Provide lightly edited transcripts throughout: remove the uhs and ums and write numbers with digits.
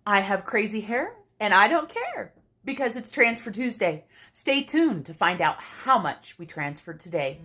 I have crazy hair and I don't care because it's Transfer Tuesday. Stay tuned to find out how much we transferred today.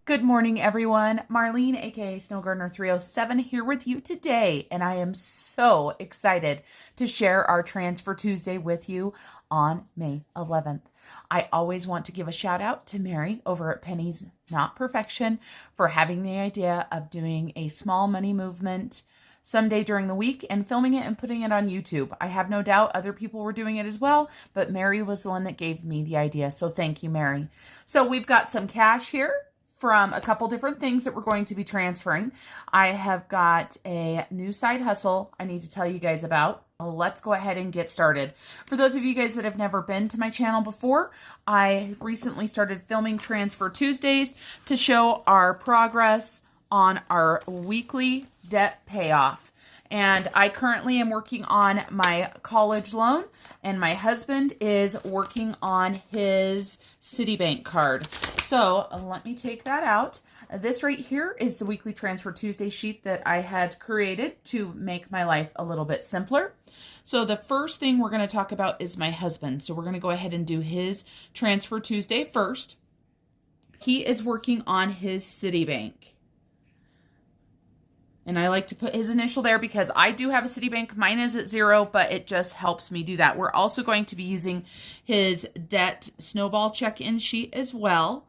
Good morning, everyone. Marlene, aka Snow Gardener 307, here with you today, and I am so excited to share our Transfer Tuesday with you on May 11th. I always want to give a shout out to Mary over at Pennies Not Perfection for having the idea of doing a small money movement someday during the week and filming it and putting it on YouTube. I have no doubt other people were doing it as well, but Mary was the one that gave me the idea. So thank you, Mary. So we've got some cash here from a couple different things that we're going to be transferring. I have got a new side hustle I need to tell you guys about. Let's go ahead and get started. For those of you guys that have never been to my channel before, I recently started filming Transfer Tuesdays to show our progress on our weekly debt payoff. And I currently am working on my college loan, and my husband is working on his Citibank card. So let me take that out. This right here is the weekly Transfer Tuesday sheet that I had created to make my life a little bit simpler. So the first thing we're going to talk about is my husband. So we're going to go ahead and do his Transfer Tuesday first. He is working on his Citibank. And I like to put his initial there because I do have a Citibank. Mine is at 0, but it just helps me do that. We're also going to be using his debt Snowball check-in sheet as well.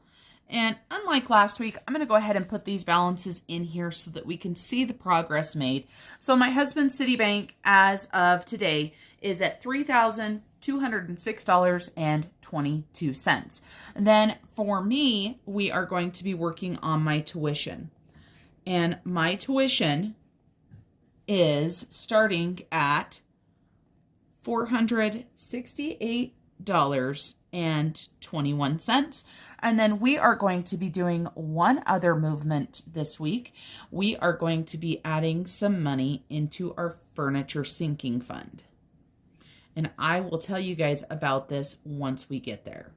And unlike last week, I'm going to go ahead and put these balances in here so that we can see the progress made. So my husband's Citibank as of today is at $3,206.22. And then for me, we are going to be working on my tuition. And my tuition is starting at $468.21. And then we are going to be doing one other movement this week. We are going to be adding some money into our furniture sinking fund. And I will tell you guys about this once we get there.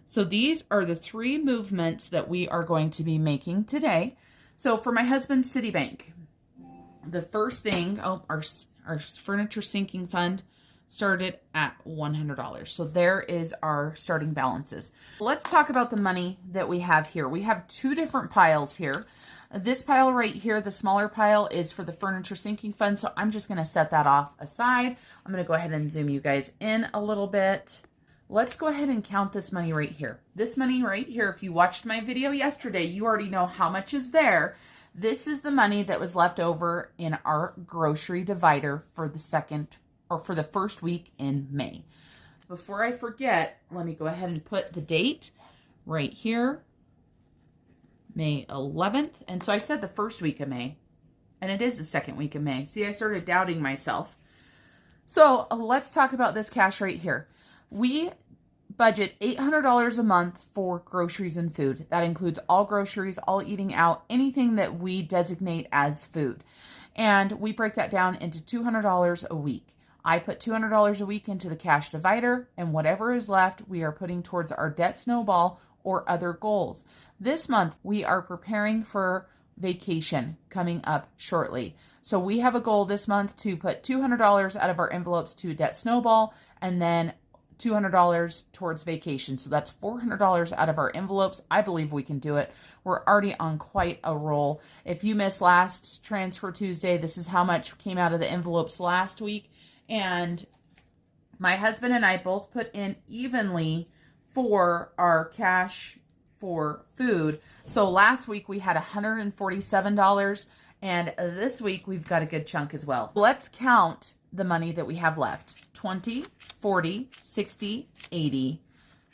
So these are the 3 movements that we are going to be making today. So for my husband's Citibank, the first thing, our furniture sinking fund started at $100. So there is our starting balances. Let's talk about the money that we have here. We have 2 different piles here. This pile right here, the smaller pile, is for the furniture sinking fund. So I'm just going to set that off aside. I'm going to go ahead and zoom you guys in a little bit. Let's go ahead and count this money right here. This money right here, if you watched my video yesterday, you already know how much is there. This is the money that was left over in our grocery divider for the first week in May. Before I forget, let me go ahead and put the date right here, May 11th. And so I said the first week of May, and it is the second week of May. See, I started doubting myself. So let's talk about this cash right here. We budget $800 a month for groceries and food. That includes all groceries, all eating out, anything that we designate as food. And we break that down into $200 a week. I put $200 a week into the cash divider, and whatever is left, we are putting towards our debt snowball or other goals. This month, we are preparing for vacation coming up shortly. So we have a goal this month to put $200 out of our envelopes to debt snowball, and then $200 towards vacation. So that's $400 out of our envelopes. I believe we can do it. We're already on quite a roll. If you missed last Transfer Tuesday, this is how much came out of the envelopes last week. And my husband and I both put in evenly for our cash for food. So last week we had $147, and this week we've got a good chunk as well. Let's count the money that we have left. 20, 40, 60, 80,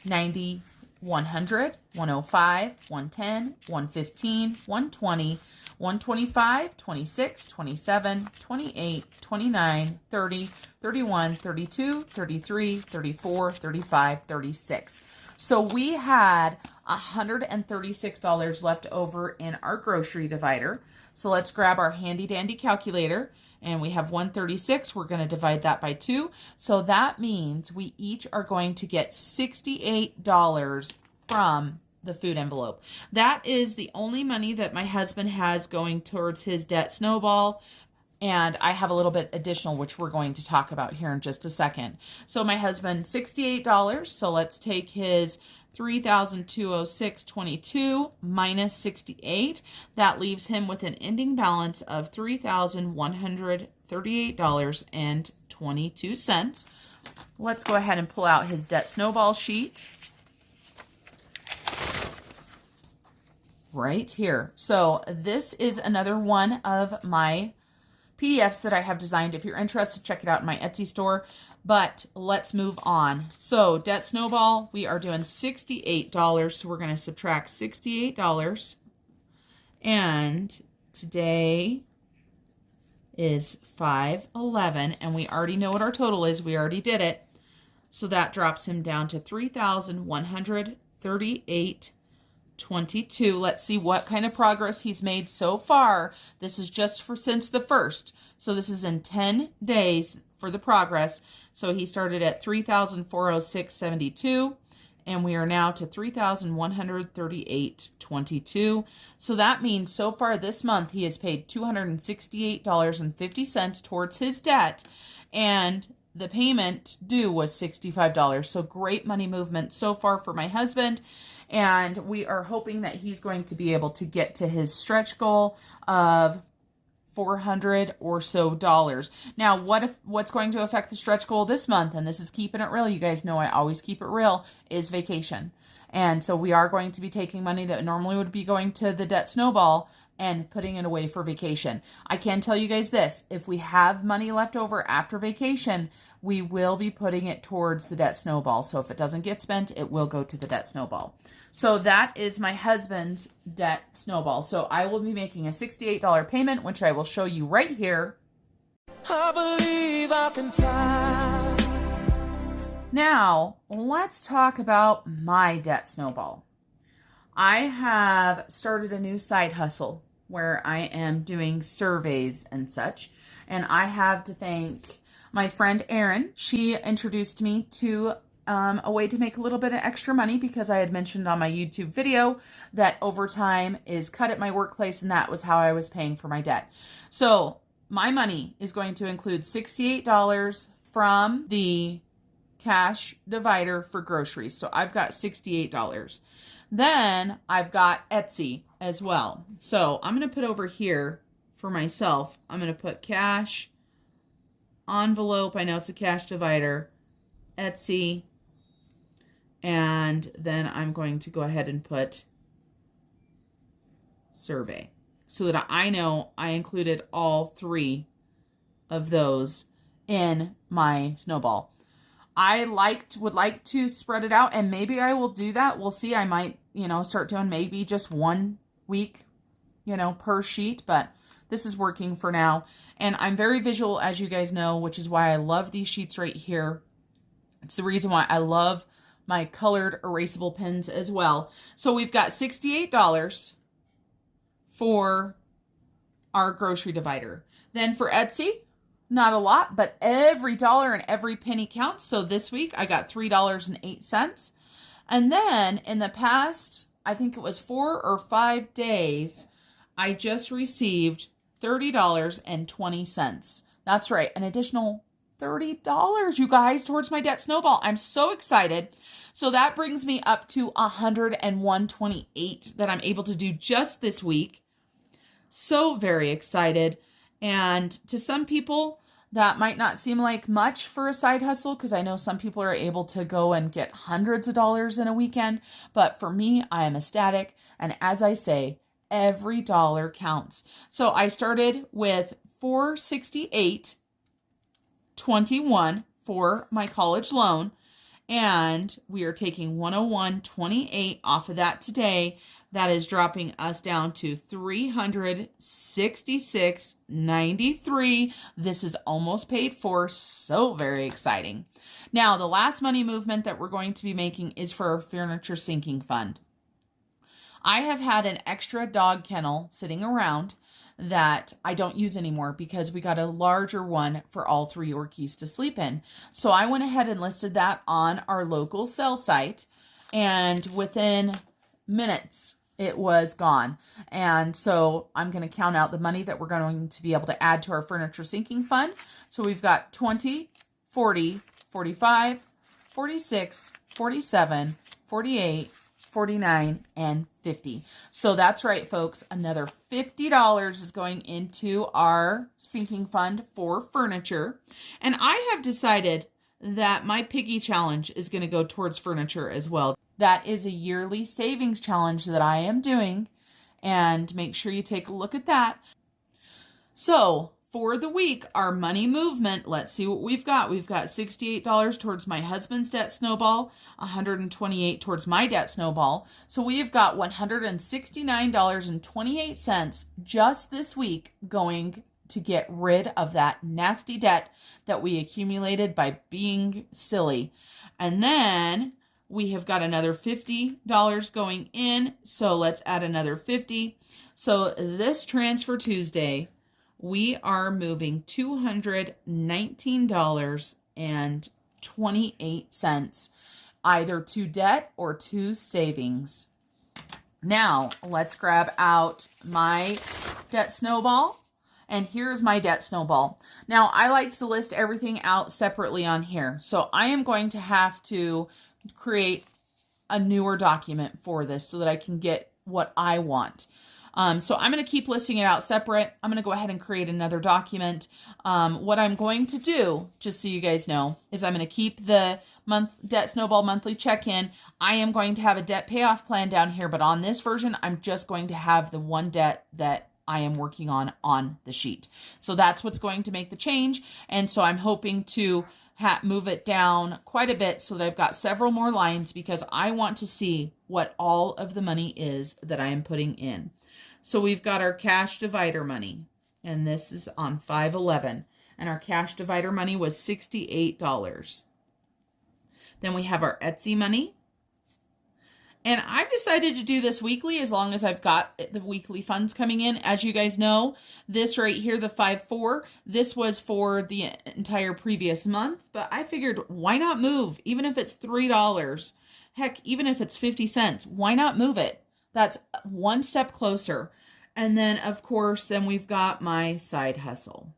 90, 100, 105, 110, 115, 120, 125, 26, 27, 28, 29, 30, 31, 32, 33, 34, 35, 36. So we had $136 left over in our grocery divider. So let's grab our handy dandy calculator, and we have 136. We're going to divide that by 2. So that means we each are going to get $68 from the food envelope. That is the only money that my husband has going towards his debt snowball. And I have a little bit additional, which we're going to talk about here in just a second. So my husband, $68. So let's take his $3,206.22 minus 68. That leaves him with an ending balance of $3,138.22. Let's go ahead and pull out his debt snowball sheet. Right here. So this is another one of my PDFs that I have designed. If you're interested, check it out in my Etsy store. But let's move on. So debt snowball, we are doing $68. So we're going to subtract $68. And today is 5/11, and we already know what our total is. We already did it. So that drops him down to $3,138.22. Let's see what kind of progress he's made so far. This is just for since the 1st. So this is in 10 days for the progress. So he started at $3,406.72, and we are now to $3,138.22. So that means so far this month he has paid $268.50 towards his debt, and the payment due was $65. So great money movement so far for my husband. And we are hoping that he's going to be able to get to his stretch goal of $400 or so dollars. Now, what's going to affect the stretch goal this month, and this is keeping it real, you guys know I always keep it real, is vacation. And so we are going to be taking money that normally would be going to the debt snowball and putting it away for vacation. I can tell you guys this, if we have money left over after vacation, we will be putting it towards the debt snowball. So if it doesn't get spent, it will go to the debt snowball. So that is my husband's debt snowball. So I will be making a $68 payment, which I will show you right here. I believe I can fly. Now, let's talk about my debt snowball. I have started a new side hustle where I am doing surveys and such. And I have to thank my friend Erin. She introduced me to a way to make a little bit of extra money, because I had mentioned on my YouTube video that overtime is cut at my workplace, and that was how I was paying for my debt. So my money is going to include $68 from the cash divider for groceries. So I've got $68. Then I've got Etsy as well. So I'm going to put over here for myself, I'm going to put cash, envelope, I know it's a cash divider, Etsy, and then I'm going to go ahead and put survey so that I know I included all 3 of those in my snowball. I would like to spread it out, and maybe I will do that. We'll see. I might, start doing maybe just 1 week, per sheet, but this is working for now. And I'm very visual, as you guys know, which is why I love these sheets right here. It's the reason why I love my colored erasable pens as well. So we've got $68 for our grocery divider. Then for Etsy, not a lot, but every dollar and every penny counts. So this week I got $3.08. And then in the past, I think it was 4 or 5 days, I just received $30.20. That's right, an additional $30, you guys, towards my debt snowball. I'm so excited. So that brings me up to $101.28 that I'm able to do just this week. So very excited. And to some people, that might not seem like much for a side hustle, because I know some people are able to go and get hundreds of dollars in a weekend. But for me, I am ecstatic. And as I say, every dollar counts. So I started with $468.21 for my college loan, and we are taking $101.28 off of that today. That is dropping us down to $366.93. This is almost paid for. So very exciting. Now, the last money movement that we're going to be making is for our furniture sinking fund. I have had an extra dog kennel sitting around that I don't use anymore because we got a larger one for all 3 Yorkies to sleep in. So I went ahead and listed that on our local sale site, and within minutes it was gone. And so I'm going to count out the money that we're going to be able to add to our furniture sinking fund. So we've got 20, 40, 45, 46, 47, 48, 49, and 50. So that's right, folks. Another $50 is going into our sinking fund for furniture. And I have decided that my piggy challenge is going to go towards furniture as well. That is a yearly savings challenge that I am doing, and make sure you take a look at that. So for the week, our money movement, let's see what we've got. We've got $68 towards my husband's debt snowball, $128 towards my debt snowball. So we've got $169.28 just this week going to get rid of that nasty debt that we accumulated by being silly. And then we have got another $50 going in. So let's add another 50. So this Transfer Tuesday, we are moving $219.28 either to debt or to savings. Now let's grab out my debt snowball. And here's my debt snowball. Now, I like to list everything out separately on here. So I am going to have to create a newer document for this so that I can get what I want. So I'm going to keep listing it out separate. I'm going to go ahead and create another document. What I'm going to do, just so you guys know, is I'm going to keep the debt snowball monthly check-in. I am going to have a debt payoff plan down here, but on this version, I'm just going to have the one debt that I am working on the sheet. So that's what's going to make the change. And so I'm hoping to move it down quite a bit so that I've got several more lines, because I want to see what all of the money is that I am putting in. So we've got our cash divider money, and this is on 5/11, and our cash divider money was $68. Then we have our Etsy money. And I've decided to do this weekly as long as I've got the weekly funds coming in. As you guys know, this right here, the 5/4, this was for the entire previous month. But I figured, why not move? Even if it's $3, heck, even if it's 50 cents, why not move it? That's one step closer. And then, of course, then we've got my side hustle.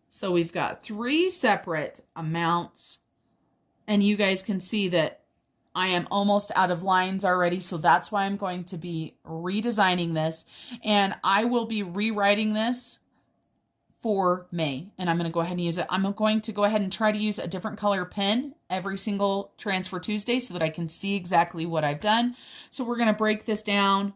So we've got 3 separate amounts. And you guys can see that I am almost out of lines already, so that's why I'm going to be redesigning this. And I will be rewriting this for May, and I'm going to go ahead and use it. I'm going to go ahead and try to use a different color pen every single Transfer Tuesday so that I can see exactly what I've done. So we're going to break this down,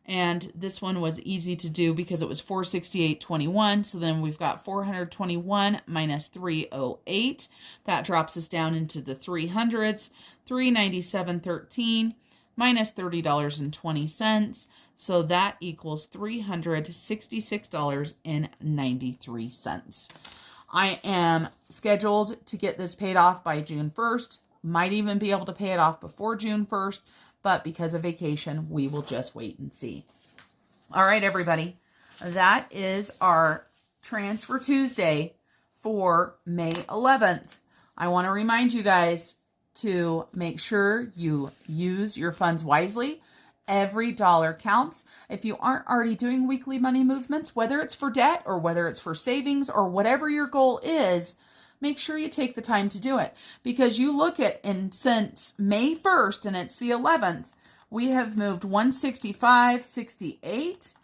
and this one was easy to do because it was $468.21. So then we've got $421 minus $308. That drops us down into the 300s. $397.13 minus $30.20. So that equals $366.93. I am scheduled to get this paid off by June 1st. Might even be able to pay it off before June 1st, but because of vacation, we will just wait and see. All right, everybody. That is our Transfer Tuesday for May 11th. I want to remind you guys to make sure you use your funds wisely. Every dollar counts. If you aren't already doing weekly money movements, whether it's for debt or whether it's for savings or whatever your goal is, make sure you take the time to do it. Because you look at, and since May 1st, and it's the 11th, we have moved $165.68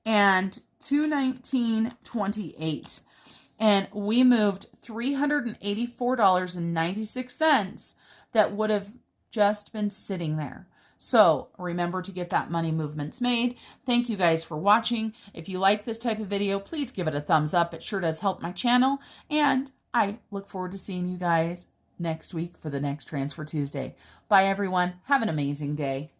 and $219.28. And we moved $384.96 that would have just been sitting there. So remember to get that money movements made. Thank you guys for watching. If you like this type of video, please give it a thumbs up. It sure does help my channel. And I look forward to seeing you guys next week for the next Transfer Tuesday. Bye, everyone. Have an amazing day.